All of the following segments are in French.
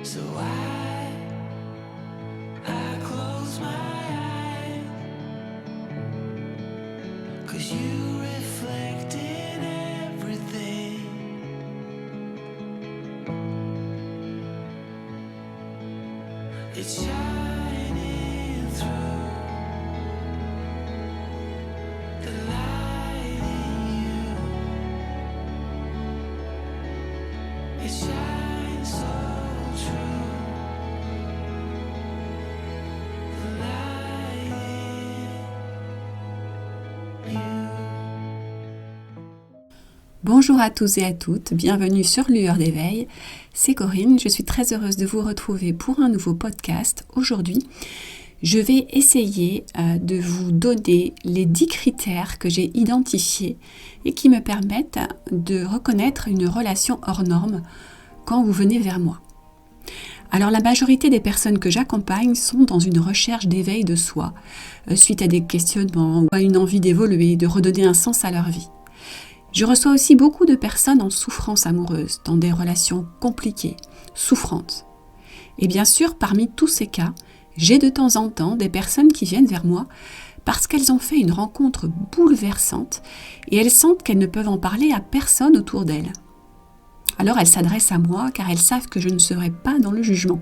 So I close my eyes, 'cause you reflect in everything. It's shining through the light in you. It shines so true. The light in you. Bonjour à tous et à toutes, bienvenue sur Lueur d'éveil, c'est Corinne, je suis très heureuse de vous retrouver pour un nouveau podcast. Aujourd'hui, je vais essayer de vous donner les 10 critères que j'ai identifiés et qui me permettent de reconnaître une relation hors norme quand vous venez vers moi. Alors la majorité des personnes que j'accompagne sont dans une recherche d'éveil de soi, suite à des questionnements ou à une envie d'évoluer, de redonner un sens à leur vie. Je reçois aussi beaucoup de personnes en souffrance amoureuse, dans des relations compliquées, souffrantes. Et bien sûr, parmi tous ces cas, j'ai de temps en temps des personnes qui viennent vers moi parce qu'elles ont fait une rencontre bouleversante et elles sentent qu'elles ne peuvent en parler à personne autour d'elles. Alors elles s'adressent à moi car elles savent que je ne serai pas dans le jugement.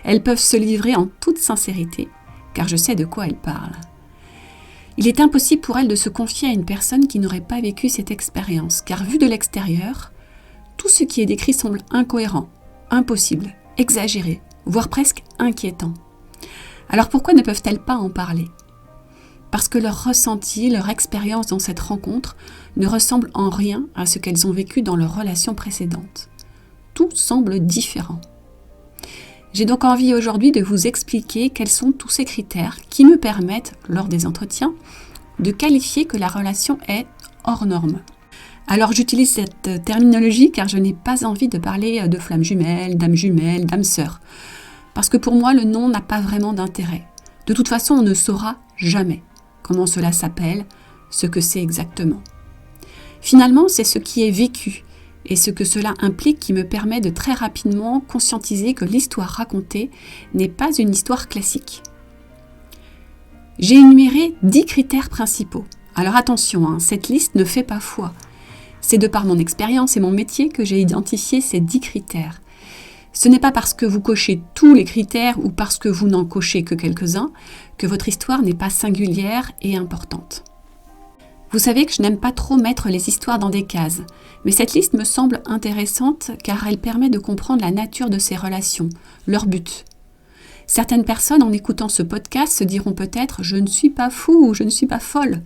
Elles peuvent se livrer en toute sincérité car je sais de quoi elles parlent. Il est impossible pour elles de se confier à une personne qui n'aurait pas vécu cette expérience, car vu de l'extérieur, tout ce qui est décrit semble incohérent, impossible, exagéré, voire presque inquiétant. Alors pourquoi ne peuvent-elles pas en parler ? Parce que leur ressenti, leur expérience dans cette rencontre ne ressemble en rien à ce qu'elles ont vécu dans leur relation précédente. Tout semble différent. J'ai donc envie aujourd'hui de vous expliquer quels sont tous ces critères qui me permettent, lors des entretiens, de qualifier que la relation est hors norme. Alors j'utilise cette terminologie car je n'ai pas envie de parler de flammes jumelles, d'âmes sœurs. Parce que pour moi, le nom n'a pas vraiment d'intérêt. De toute façon, on ne saura jamais comment cela s'appelle, ce que c'est exactement. Finalement, c'est ce qui est vécu et ce que cela implique qui me permet de très rapidement conscientiser que l'histoire racontée n'est pas une histoire classique. J'ai énuméré 10 critères principaux. Alors attention, cette liste ne fait pas foi. C'est de par mon expérience et mon métier que j'ai identifié ces 10 critères. Ce n'est pas parce que vous cochez tous les critères ou parce que vous n'en cochez que quelques-uns que votre histoire n'est pas singulière et importante. Vous savez que je n'aime pas trop mettre les histoires dans des cases, mais cette liste me semble intéressante car elle permet de comprendre la nature de ces relations, leur but. Certaines personnes, en écoutant ce podcast, se diront peut-être « je ne suis pas fou ou je ne suis pas folle,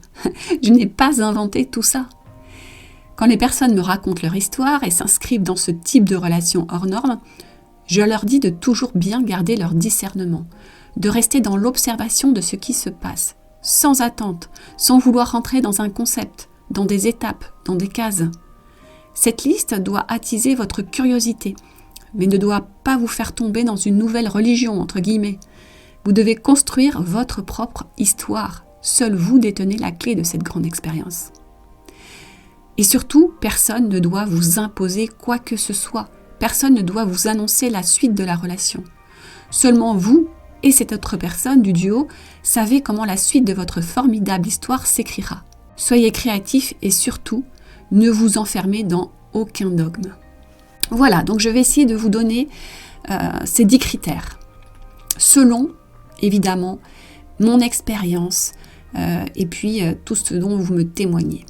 je n'ai pas inventé tout ça ». Quand les personnes me racontent leur histoire et s'inscrivent dans ce type de relation hors norme, je leur dis de toujours bien garder leur discernement, de rester dans l'observation de ce qui se passe, sans attente, sans vouloir rentrer dans un concept, dans des étapes, dans des cases. Cette liste doit attiser votre curiosité, mais ne doit pas vous faire tomber dans une nouvelle religion, entre guillemets. Vous devez construire votre propre histoire. Seul vous détenez la clé de cette grande expérience. Et surtout, personne ne doit vous imposer quoi que ce soit. Personne ne doit vous annoncer la suite de la relation. Seulement vous et cette autre personne du duo savez comment la suite de votre formidable histoire s'écrira. Soyez créatifs et surtout, ne vous enfermez dans aucun dogme. Voilà, donc je vais essayer de vous donner ces 10 critères. Selon, évidemment, mon expérience et puis tout ce dont vous me témoignez.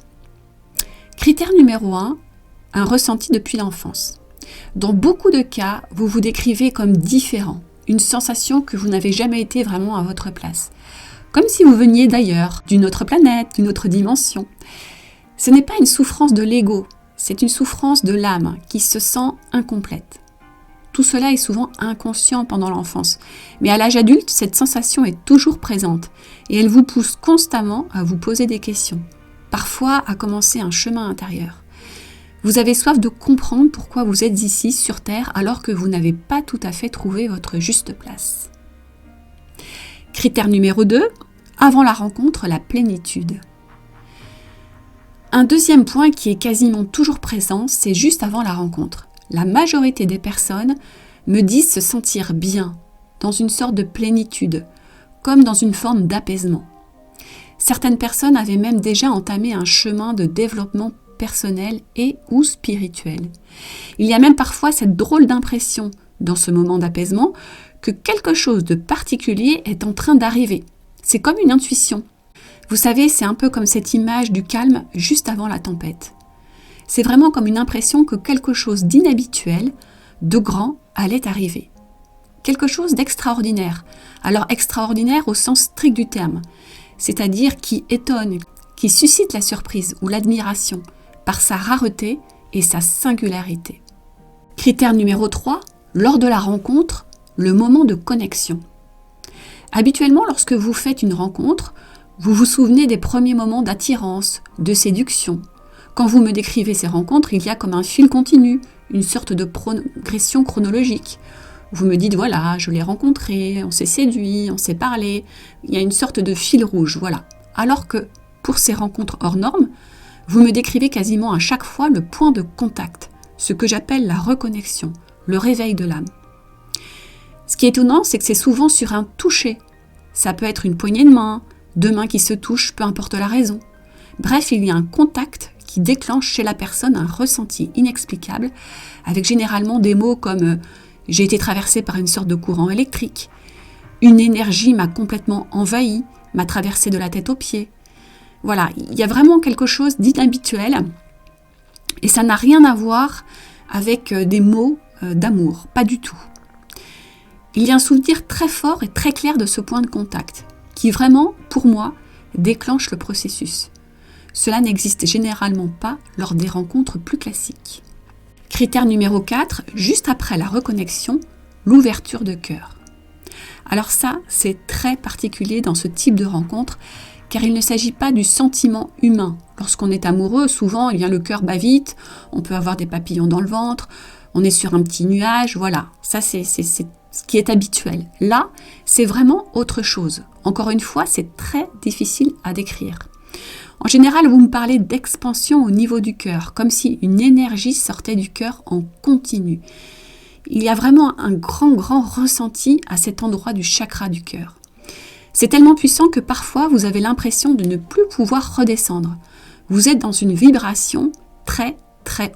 Critère numéro 1, un ressenti depuis l'enfance. Dans beaucoup de cas, vous vous décrivez comme différent. Une sensation que vous n'avez jamais été vraiment à votre place. Comme si vous veniez d'ailleurs, d'une autre planète, d'une autre dimension. Ce n'est pas une souffrance de l'ego, c'est une souffrance de l'âme qui se sent incomplète. Tout cela est souvent inconscient pendant l'enfance, mais à l'âge adulte, cette sensation est toujours présente et elle vous pousse constamment à vous poser des questions, parfois à commencer un chemin intérieur. Vous avez soif de comprendre pourquoi vous êtes ici sur Terre alors que vous n'avez pas tout à fait trouvé votre juste place. Critère numéro 2, avant la rencontre, la plénitude. Un deuxième point qui est quasiment toujours présent, c'est juste avant la rencontre. La majorité des personnes me disent se sentir bien, dans une sorte de plénitude, comme dans une forme d'apaisement. Certaines personnes avaient même déjà entamé un chemin de développement personnel et ou spirituel. Il y a même parfois cette drôle d'impression, dans ce moment d'apaisement, que quelque chose de particulier est en train d'arriver. C'est comme une intuition. Vous savez, c'est un peu comme cette image du calme juste avant la tempête. C'est vraiment comme une impression que quelque chose d'inhabituel, de grand, allait arriver. Quelque chose d'extraordinaire. Alors extraordinaire au sens strict du terme, c'est-à-dire qui étonne, qui suscite la surprise ou l'admiration par sa rareté et sa singularité. Critère numéro 3, lors de la rencontre, le moment de connexion. Habituellement, lorsque vous faites une rencontre, vous vous souvenez des premiers moments d'attirance, de séduction. Quand vous me décrivez ces rencontres, il y a comme un fil continu, une sorte de progression chronologique. Vous me dites, voilà, je l'ai rencontré, on s'est séduit, on s'est parlé. Il y a une sorte de fil rouge, voilà. Alors que, pour ces rencontres hors normes, vous me décrivez quasiment à chaque fois le point de contact, ce que j'appelle la reconnexion, le réveil de l'âme. Ce qui est étonnant, c'est que c'est souvent sur un toucher. Ça peut être une poignée de main, deux mains qui se touchent, peu importe la raison. Bref, il y a un contact qui déclenche chez la personne un ressenti inexplicable, avec généralement des mots comme « j'ai été traversée par une sorte de courant électrique »,« une énergie m'a complètement envahi, m'a traversée de la tête aux pieds ». Voilà, il y a vraiment quelque chose d'inhabituel et ça n'a rien à voir avec des mots d'amour, pas du tout. Il y a un souvenir très fort et très clair de ce point de contact qui vraiment, pour moi, déclenche le processus. Cela n'existe généralement pas lors des rencontres plus classiques. Critère numéro 4, juste après la reconnexion, l'ouverture de cœur. Alors ça, c'est très particulier dans ce type de rencontre, car il ne s'agit pas du sentiment humain. Lorsqu'on est amoureux, souvent, le cœur bat vite, on peut avoir des papillons dans le ventre, on est sur un petit nuage, voilà. Ça, c'est ce qui est habituel. Là, c'est vraiment autre chose. Encore une fois, c'est très difficile à décrire. En général, vous me parlez d'expansion au niveau du cœur, comme si une énergie sortait du cœur en continu. Il y a vraiment un grand ressenti à cet endroit du chakra du cœur. C'est tellement puissant que parfois, vous avez l'impression de ne plus pouvoir redescendre. Vous êtes dans une vibration très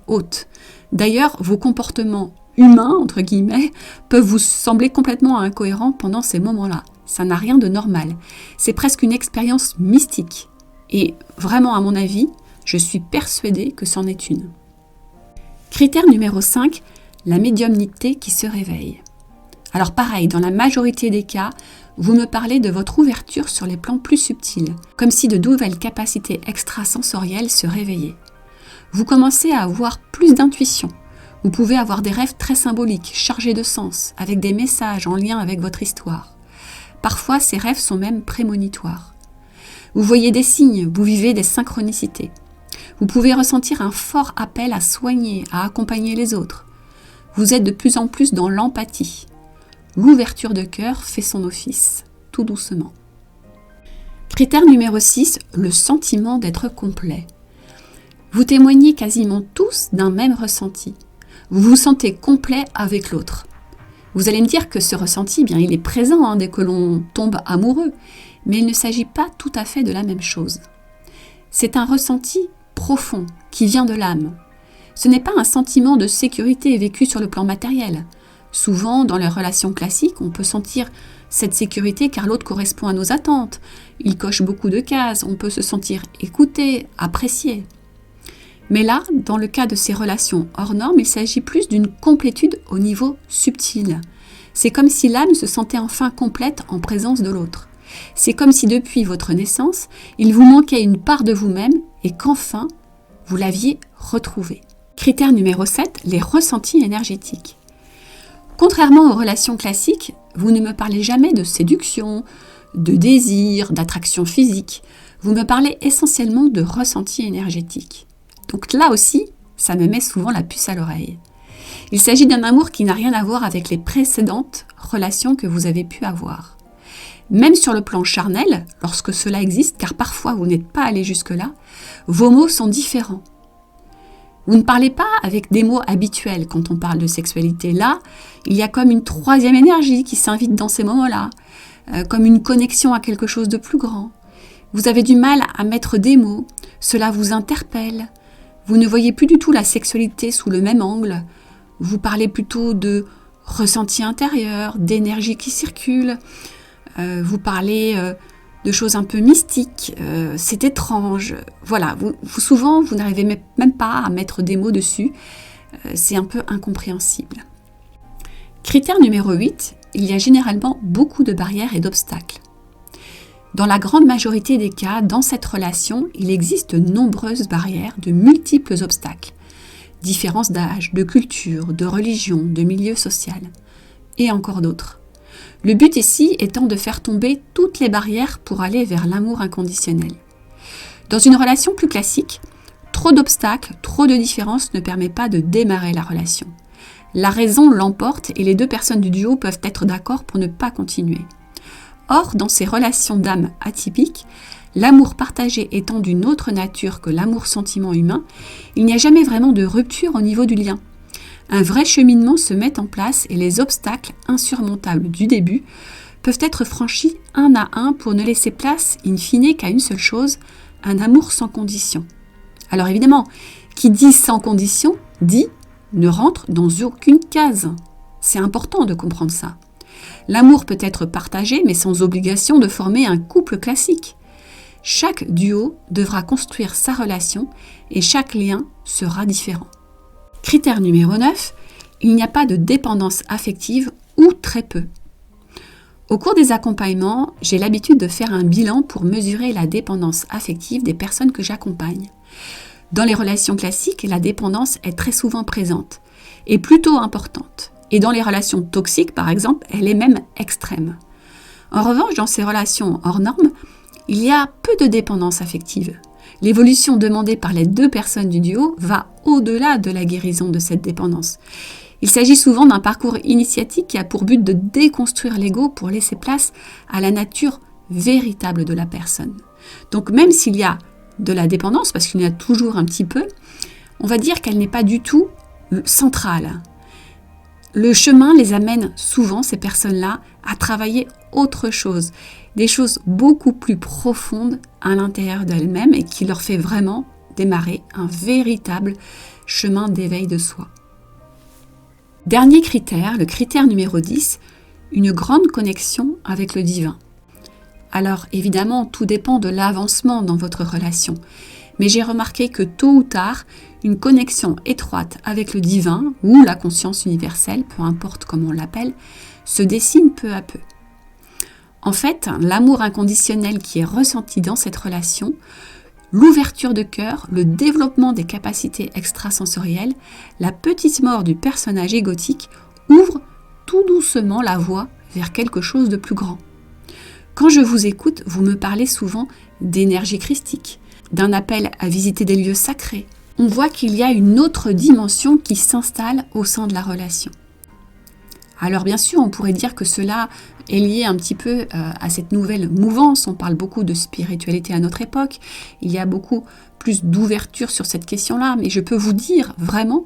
haute. D'ailleurs, vos comportements humains, entre guillemets, peuvent vous sembler complètement incohérents pendant ces moments-là. Ça n'a rien de normal. C'est presque une expérience mystique. Et vraiment, à mon avis, je suis persuadée que c'en est une. Critère numéro 5, la médiumnité qui se réveille. Alors pareil, dans la majorité des cas, vous me parlez de votre ouverture sur les plans plus subtils, comme si de nouvelles capacités extrasensorielles se réveillaient. Vous commencez à avoir plus d'intuition. Vous pouvez avoir des rêves très symboliques, chargés de sens, avec des messages en lien avec votre histoire. Parfois, ces rêves sont même prémonitoires. Vous voyez des signes, vous vivez des synchronicités. Vous pouvez ressentir un fort appel à soigner, à accompagner les autres. Vous êtes de plus en plus dans l'empathie. L'ouverture de cœur fait son office, tout doucement. Critère numéro 6, le sentiment d'être complet. Vous témoignez quasiment tous d'un même ressenti. Vous vous sentez complet avec l'autre. Vous allez me dire que ce ressenti, il est présent dès que l'on tombe amoureux, mais il ne s'agit pas tout à fait de la même chose. C'est un ressenti profond qui vient de l'âme. Ce n'est pas un sentiment de sécurité vécu sur le plan matériel. Souvent, dans les relations classiques, on peut sentir cette sécurité car l'autre correspond à nos attentes. Il coche beaucoup de cases, on peut se sentir écouté, apprécié. Mais là, dans le cas de ces relations hors normes, il s'agit plus d'une complétude au niveau subtil. C'est comme si l'âme se sentait enfin complète en présence de l'autre. C'est comme si depuis votre naissance, il vous manquait une part de vous-même et qu'enfin, vous l'aviez retrouvée. Critère numéro 7, les ressentis énergétiques. Contrairement aux relations classiques, vous ne me parlez jamais de séduction, de désir, d'attraction physique. Vous me parlez essentiellement de ressentis énergétiques. Donc là aussi, ça me met souvent la puce à l'oreille. Il s'agit d'un amour qui n'a rien à voir avec les précédentes relations que vous avez pu avoir. Même sur le plan charnel, lorsque cela existe, car parfois vous n'êtes pas allé jusque-là, vos mots sont différents. Vous ne parlez pas avec des mots habituels quand on parle de sexualité. Là, il y a comme une troisième énergie qui s'invite dans ces moments-là, comme une connexion à quelque chose de plus grand. Vous avez du mal à mettre des mots, cela vous interpelle. Vous ne voyez plus du tout la sexualité sous le même angle. Vous parlez plutôt de ressenti intérieur, d'énergie qui circule. Vous parlez de choses un peu mystiques. C'est étrange. Voilà, souvent, vous n'arrivez même pas à mettre des mots dessus. C'est un peu incompréhensible. Critère numéro 8, il y a généralement beaucoup de barrières et d'obstacles. Dans la grande majorité des cas, dans cette relation, il existe de nombreuses barrières, de multiples obstacles. Différences d'âge, de culture, de religion, de milieu social, et encore d'autres. Le but ici étant de faire tomber toutes les barrières pour aller vers l'amour inconditionnel. Dans une relation plus classique, trop d'obstacles, trop de différences ne permet pas de démarrer la relation. La raison l'emporte et les deux personnes du duo peuvent être d'accord pour ne pas continuer. Or, dans ces relations d'âme atypiques, l'amour partagé étant d'une autre nature que l'amour-sentiment humain, il n'y a jamais vraiment de rupture au niveau du lien. Un vrai cheminement se met en place et les obstacles insurmontables du début peuvent être franchis un à un pour ne laisser place in fine qu'à une seule chose, un amour sans condition. Alors évidemment, qui dit sans condition, dit ne rentre dans aucune case. C'est important de comprendre ça. L'amour peut être partagé mais sans obligation de former un couple classique. Chaque duo devra construire sa relation et chaque lien sera différent. Critère numéro 9, il n'y a pas de dépendance affective ou très peu. Au cours des accompagnements, j'ai l'habitude de faire un bilan pour mesurer la dépendance affective des personnes que j'accompagne. Dans les relations classiques, la dépendance est très souvent présente et plutôt importante. Et dans les relations toxiques, par exemple, elle est même extrême. En revanche, dans ces relations hors normes, il y a peu de dépendance affective. L'évolution demandée par les deux personnes du duo va au-delà de la guérison de cette dépendance. Il s'agit souvent d'un parcours initiatique qui a pour but de déconstruire l'ego pour laisser place à la nature véritable de la personne. Donc même s'il y a de la dépendance, parce qu'il y en a toujours un petit peu, on va dire qu'elle n'est pas du tout centrale. Le chemin les amène souvent, ces personnes-là, à travailler autre chose, des choses beaucoup plus profondes à l'intérieur d'elles-mêmes et qui leur fait vraiment démarrer un véritable chemin d'éveil de soi. Dernier critère, le critère numéro 10, une grande connexion avec le divin. Alors évidemment, tout dépend de l'avancement dans votre relation, mais j'ai remarqué que tôt ou tard, une connexion étroite avec le divin ou la conscience universelle, peu importe comment on l'appelle, se dessine peu à peu. En fait, l'amour inconditionnel qui est ressenti dans cette relation, l'ouverture de cœur, le développement des capacités extrasensorielles, la petite mort du personnage égotique ouvrent tout doucement la voie vers quelque chose de plus grand. Quand je vous écoute, vous me parlez souvent d'énergie christique, d'un appel à visiter des lieux sacrés. On voit qu'il y a une autre dimension qui s'installe au sein de la relation. Alors bien sûr, on pourrait dire que cela est lié un petit peu à cette nouvelle mouvance. On parle beaucoup de spiritualité à notre époque. Il y a beaucoup plus d'ouverture sur cette question-là. Mais je peux vous dire vraiment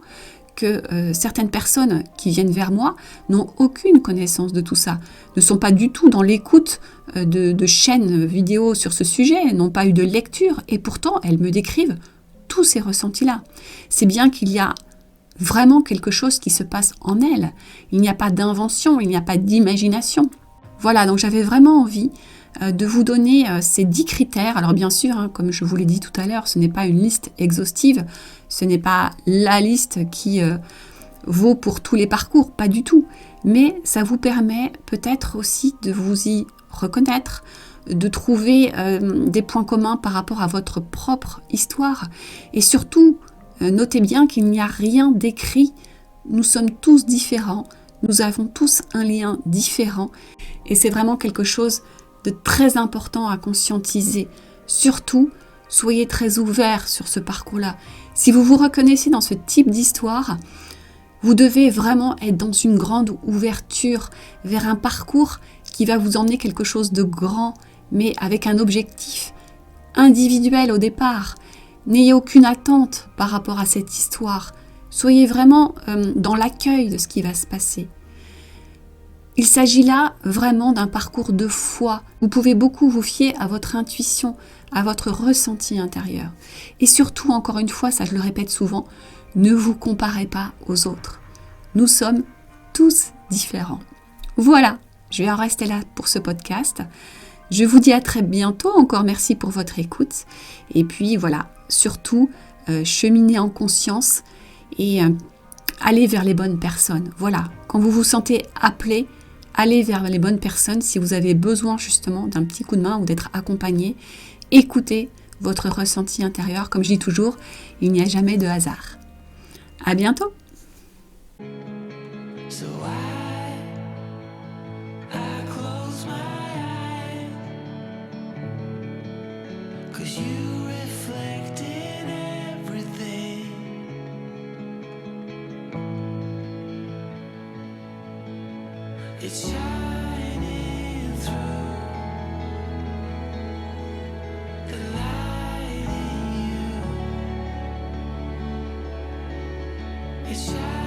que certaines personnes qui viennent vers moi n'ont aucune connaissance de tout ça, ne sont pas du tout dans l'écoute de chaînes vidéo sur ce sujet, n'ont pas eu de lecture et pourtant elles me décrivent tous ces ressentis-là. C'est bien qu'il y a vraiment quelque chose qui se passe en elles. Il n'y a pas d'invention, il n'y a pas d'imagination. Voilà, donc j'avais vraiment envie de vous donner ces 10 critères. Alors bien sûr, comme je vous l'ai dit tout à l'heure, ce n'est pas une liste exhaustive, ce n'est pas la liste qui vaut pour tous les parcours, pas du tout. Mais ça vous permet peut-être aussi de vous y reconnaître, de trouver des points communs par rapport à votre propre histoire. Et surtout, notez bien qu'il n'y a rien d'écrit. Nous sommes tous différents, nous avons tous un lien différent. Et c'est vraiment quelque chose de très important à conscientiser. Surtout, soyez très ouverts sur ce parcours-là. Si vous vous reconnaissez dans ce type d'histoire, vous devez vraiment être dans une grande ouverture vers un parcours qui va vous emmener quelque chose de grand, mais avec un objectif individuel au départ. N'ayez aucune attente par rapport à cette histoire. Soyez vraiment dans l'accueil de ce qui va se passer. Il s'agit là vraiment d'un parcours de foi. Vous pouvez beaucoup vous fier à votre intuition, à votre ressenti intérieur. Et surtout, encore une fois, ça je le répète souvent, ne vous comparez pas aux autres. Nous sommes tous différents. Voilà, je vais en rester là pour ce podcast. Je vous dis à très bientôt. Encore merci pour votre écoute. Et puis voilà, surtout, cheminez en conscience et allez vers les bonnes personnes. Voilà, quand vous vous sentez appelé, allez vers les bonnes personnes si vous avez besoin justement d'un petit coup de main ou d'être accompagné. Écoutez votre ressenti intérieur. Comme je dis toujours, il n'y a jamais de hasard. À bientôt! So I close my eyes, 'cause you reflect in everything. It's shining through the light in you. It's shining.